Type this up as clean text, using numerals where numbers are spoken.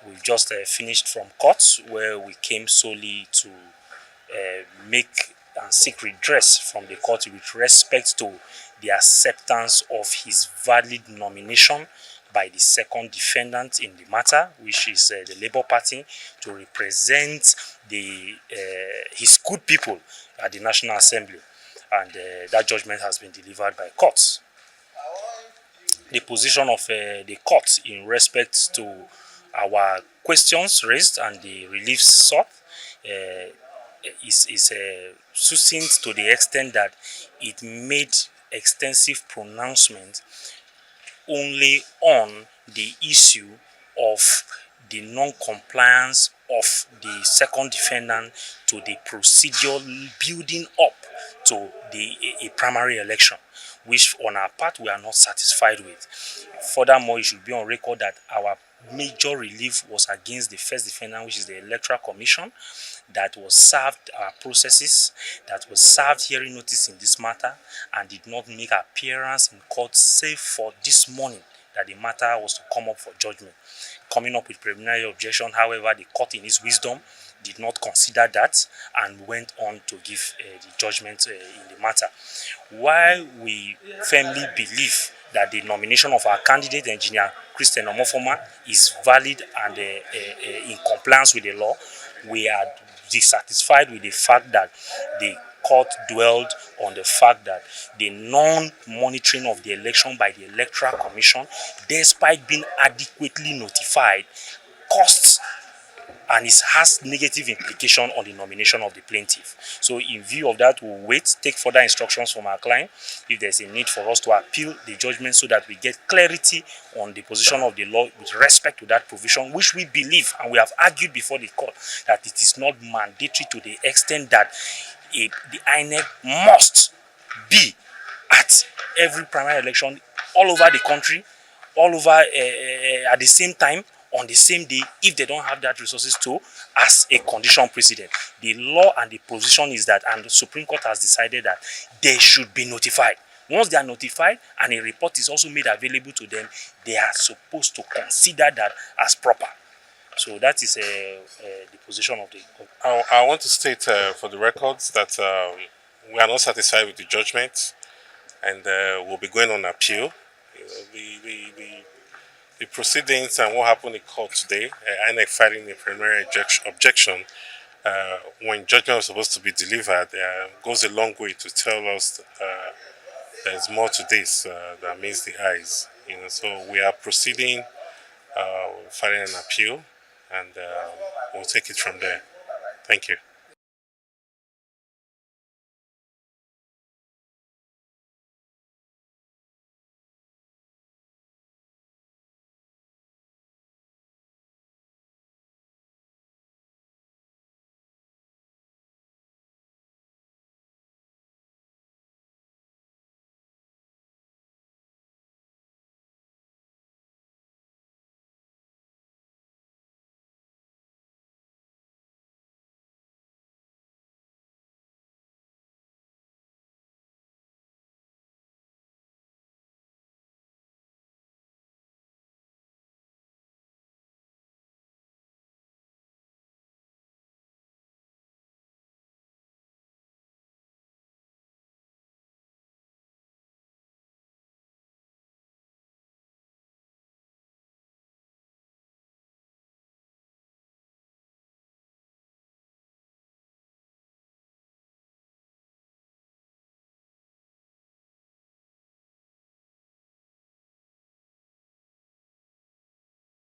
We've just finished from court, where we came solely to make and seek redress from the court with respect to the acceptance of his valid nomination by the second defendant in the matter, which is the Labour Party, to represent his good people at the National Assembly. And that judgment has been delivered by courts. The position of the court in respect to our questions raised and the relief sought is succinct to the extent that it made extensive pronouncement only on the issue of the non-compliance of the second defendant to the procedure building up to a primary election, which on our part we are not satisfied with. Furthermore, it should be on record that our major relief was against the first defendant, which is the Electoral Commission, that was served our processes, that was served hearing notice in this matter, and did not make appearance in court save for this morning that the matter was to come up for judgment. Coming up with preliminary objection, however, the court in its wisdom did not consider that and went on to give the judgment in the matter. While we firmly believe that the nomination of our candidate, Engineer Christian Omofoma, is valid and in compliance with the law, we are dissatisfied with the fact that the court dwelled on the fact that the non-monitoring of the election by the Electoral Commission, despite being adequately notified, costs and it has negative implication on the nomination of the plaintiff. So in view of that, we'll wait, take further instructions from our client if there's a need for us to appeal the judgment so that we get clarity on the position of the law with respect to that provision, which we believe, and we have argued before the court, that it is not mandatory to the extent that the INEC must be at every primary election all over the country, all over at the same time, on the same day, if they don't have that resources to, as a condition precedent. The law and the position is that, and the Supreme Court has decided that they should be notified. Once they are notified and a report is also made available to them, they are supposed to consider that as proper. So that is the position of the court. I want to state for the records that we are not satisfied with the judgment, and we'll be going on appeal. The proceedings and what happened in court today, INEC filing a preliminary objection when judgment was supposed to be delivered, goes a long way to tell us there's more to this than meets the eyes. So we are proceeding, filing an appeal, and we'll take it from there. Thank you.